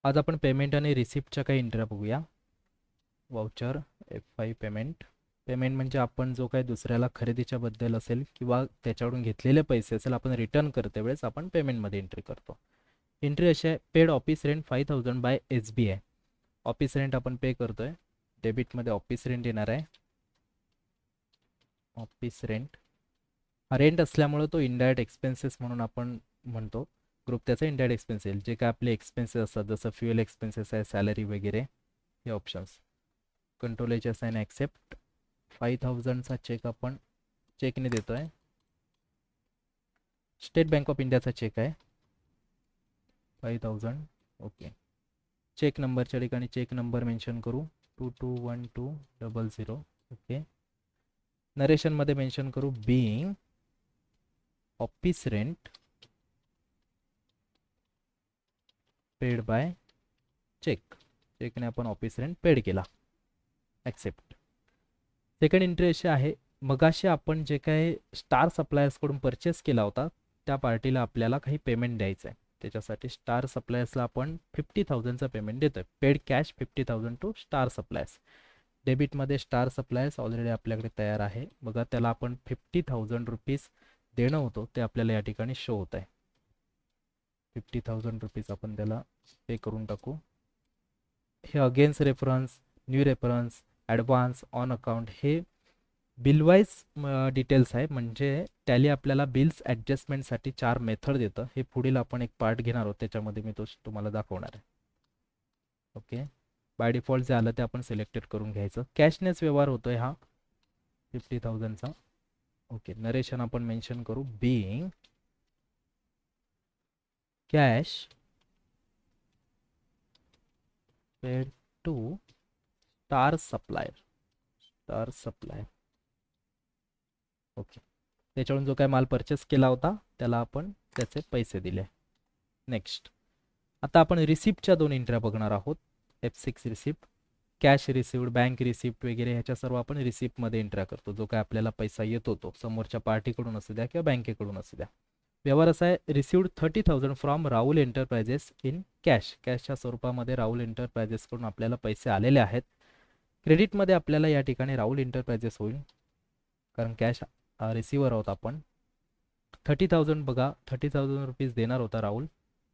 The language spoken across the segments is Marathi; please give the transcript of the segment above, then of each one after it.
आज आपण पेमेंट आणि रिसिप्टच्या काही एंट्र्या बघूया. Voucher F5 payment. पेमेंट म्हणजे आपण जो काही दुसऱ्याला खरेदीच्या बद्दल असेल किंवा त्याच्याकडून घेतलेले पैसे असेल आपण रिटर्न करते वेळेस आपण पेमेंटमध्ये एंट्री करतो. एंट्री अशी आहे, paid office rent 5000 by SBI. Office rent आपण पे करतोय. डेबिटमध्ये ऑफिस रेंट येणार आहे. ऑफिस रेंट हा रेंट असल्यामुळे तो इनडायरेक्ट एक्सपेन्सेस म्हणून आपण म्हणतो. ग्रुप त्याचा इनडायरेक्ट एक्सपेन्स येईल. जे काय आपले एक्सपेन्सेस असतात जसं फ्युएल एक्सपेन्सेस आहे, सॅलरी वगैरे, हे options. Control H assign accept. 5000चा चेक आपण चेकने देतोय. स्टेट बँक ऑफ इंडियाचा चेक आहे 5000. ओके. चेक नंबरच्या ठिकाणी चेक नंबर मेन्शन करू 221200. ओके. नरेशनमध्ये मेन्शन करू being office rent paid by cheque. चेकने आपण ऑफिस रेंट पेड केला. ॲक्सेप्ट. सेकंड एंट्री अशी आहे, मगाशी आपण जे काही स्टार सप्लायर्सकडून परचेस केला होता त्या पार्टीला आपल्याला काही पेमेंट द्यायचं आहे. त्याच्यासाठी स्टार सप्लायर्सला आपण 50,000चा पेमेंट देतोय. Paid cash 50,000 to Star Suppliers. डेबिटमध्ये स्टार सप्लायर्स ऑलरेडी आपल्याकडे तयार आहे. बघा त्याला आपण 50,000 रुपीज देणं होतं ते आपल्याला या ठिकाणी शो होत आहे. 50,000 रुपीज आपण त्याला पे करून टाकू. हे against reference, new reference, advance, on account हे बिलवाईज डिटेल्स आहे. म्हणजे टॅली आपल्याला बिल्स ॲडजस्टमेंटसाठी 4 मेथड देतं. हे पुढील आपण एक पार्ट घेणार आहोत त्याच्यामध्ये मी तो तुम्हाला दाखवणार आहे. ओके. बाय डिफॉल्ट जे आलं ते आपण सिलेक्टेड करून घ्यायचं. कॅशनेस व्यवहार होतोय हा 50,000चा. ओके. नरेशन आपण मेन्शन करू being cash paid to star supplier. Star supplier. Okay. त्याच्याकडून जो काय माल परचेस केला होता त्याला आपण त्याचे पैसे दिले. नेक्स्ट. आता आपण रिसिप्टच्या 2 एंट्र्या बघणार आहोत. F6 receipt, cash receipt, bank receipt वगैरे ह्याच्या सर्व आपण रिसिप्टमध्ये एंट्र्या करतो. जो काय आपल्याला पैसा येतो तो समोरच्या पार्टीकडून असू द्या किंवा बँकेकडून असू द्या. व्यवहार असा आहे, received 30,000 from Rahul Enterprises in cash. कॅशच्या स्वरूपामध्ये राहुल एंटरप्राइजेसकडून आपल्याला पैसे आलेले आहेत. क्रेडिटमध्ये आपल्याला या ठिकाणी राहुल एंटरप्राइजेस होईल कारण कॅश रिसिव्हर आहोत आपण. 30,000 बघा 30,000 रुपीज देणार होता राहुल,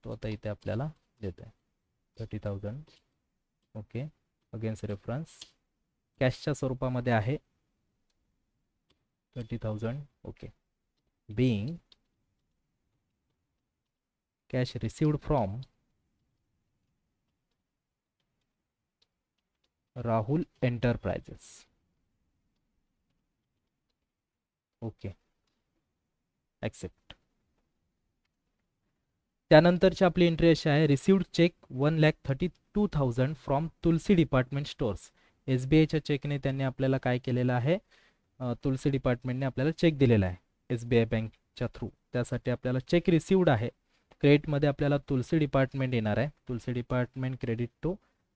तो आता इथे आपल्याला देतो आहे 30,000. ओके. अगेन्स्ट रेफरन्स कॅशच्या स्वरूपामध्ये आहे 30,000. Okay. Being cash received from Rahul Enterprises. Okay. Accept. त्यानंतरची आपली एंट्री अशी आहे, received cheque 1,32,000 from Tulsi department Stores. SBIच्या चेकने त्यांनी आपल्याला काय केलेलं आहे, तुलसी डिपार्टमेंटने आपल्याला चेक दिलेला आहे SBI बँकच्या थ्रू. त्यासाठी आपल्याला चेक रिसिव्ड आहे. क्रेडिटमध्ये आपल्याला तुलसी डिपार्टमेंट येणार आहे. Tulsi Department credit to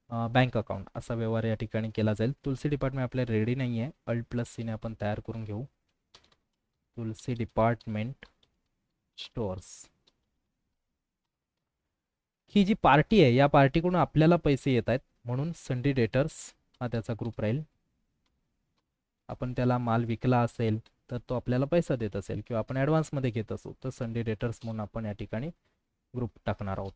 bank account असा व्यवहार या ठिकाणी केला जाईल. तुलसी डिपार्टमेंट आपल्याला रेडी नाही आहे. Alt+C ने आपण तयार करून घेऊ. तुलसी डिपार्टमेंट स्टोअर्स. ही जी पार्टी आहे या पार्टीकडून आपल्याला पैसे येत आहेत म्हणून सन्ड्री डेटर्स हा त्याचा ग्रुप राहील. आपण त्याला माल विकला असेल तर तो आपल्याला पैसा देत असेल किंवा आपण ॲडव्हान्समध्ये घेत असू तर सन्ड्री डेटर्स म्हणून आपण या ठिकाणी ग्रुप टाकणार आहोत.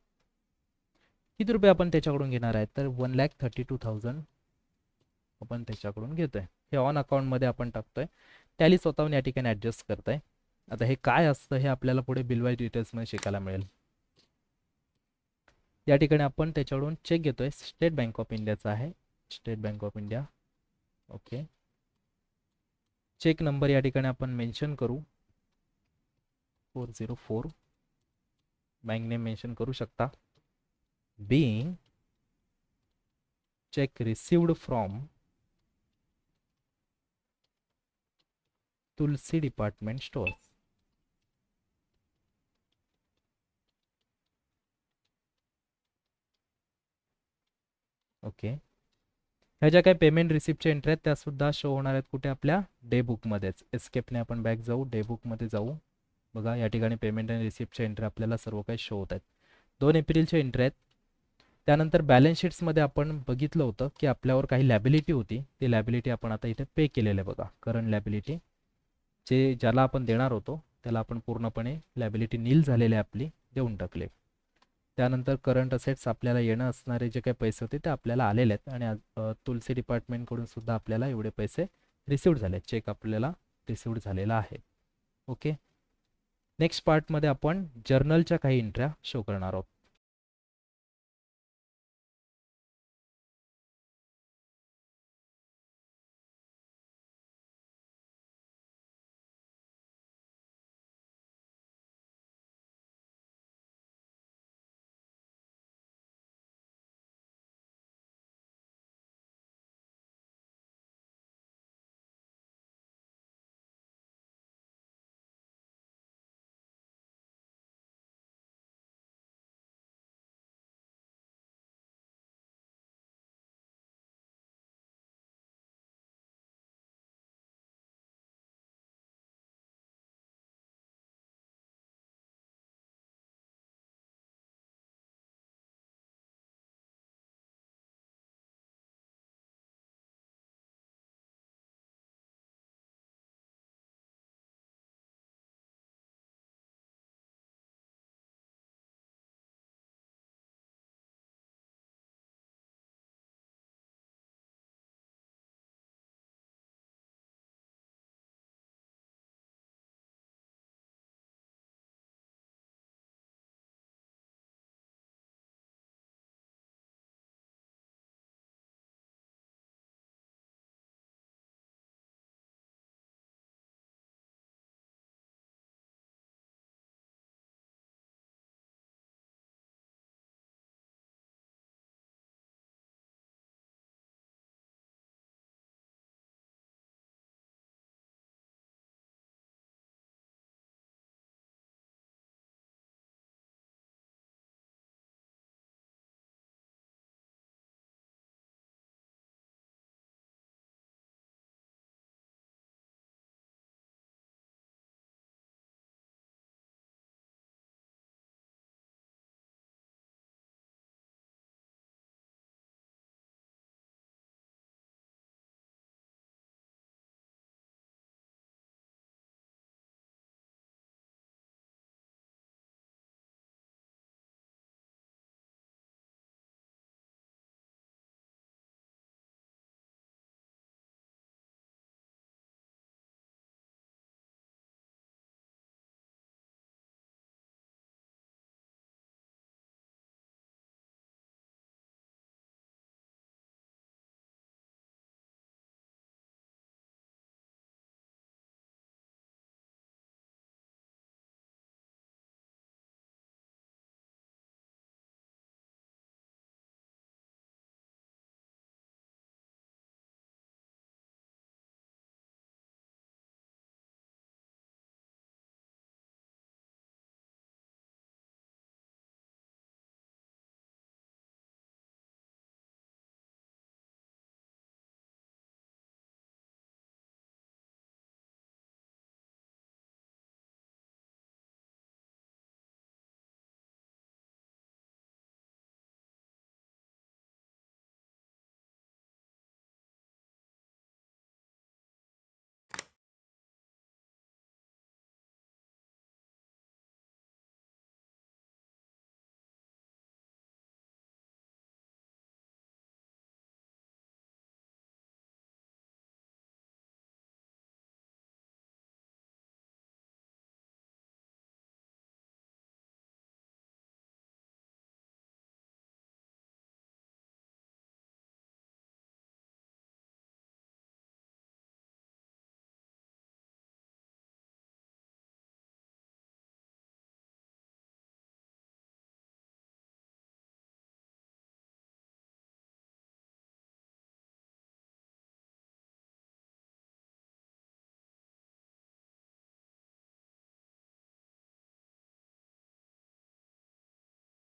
किती रुपये आपण त्याच्याकडून घेणार आहे तर 1,32,000 आपण त्याच्याकडून घेतोय. हे ऑन अकाउंटमध्ये आपण टाकतोय. टॅली स्वतःहून या ठिकाणी ॲडजस्ट करताय. आता हे काय असतं हे आपल्याला पुढे बिलवाईज डिटेल्समध्ये शिकायला मिळेल. या ठिकाणी आपण त्याच्याकडून चेक घेतोय. स्टेट बँक ऑफ इंडियाचा आहे. State bank of India. Okay. Cheque number या ठिकाणी आपण मेन्शन करू 404. बँक नेम मेन्शन करू शकता. Being cheque received from Tulsi department stores. Okay. ह्या ज्या काही पेमेंट रिसिप्टच्या एंट्री आहेत त्या सुद्धा शो होणार आहेत कुठे आपल्या डे बुकमध्येच. एस्केपने आपण बॅक जाऊ, डे बुकमध्ये जाऊ. बघा या ठिकाणी पेमेंट आणि रिसिप्टच्या एंट्री आपल्याला सर्व काही शो होत आहेत. 2 एप्रिलच्या एंट्री आहेत. त्यानंतर बॅलन्स शीट्समध्ये आपण बघितलं होतं की आपल्यावर काही लॅबिलिटी होती, ती लॅबिलिटी आपण आता इथे पे केलेलं आहे बघा. करंट लॅबिलिटी ज्याला आपण देणार होतो त्याला आपण पूर्णपणे लॅबिलिटी नील झालेली आपली देऊन टाकले. त्यानंतर करंट असेट्स आपल्याला येणं असणारे जे काही पैसे होते ते आपल्याला आलेले आहेत आणि तुलसी डिपार्टमेंटकडून सुद्धा आपल्याला एवढे पैसे रिसिव्ड झाले, चेक आपल्याला रिसिव्ड झालेला आहे. ओके, नेक्स्ट पार्टमध्ये आपण जर्नलच्या काही एंट्र्या शो करणार आहोत.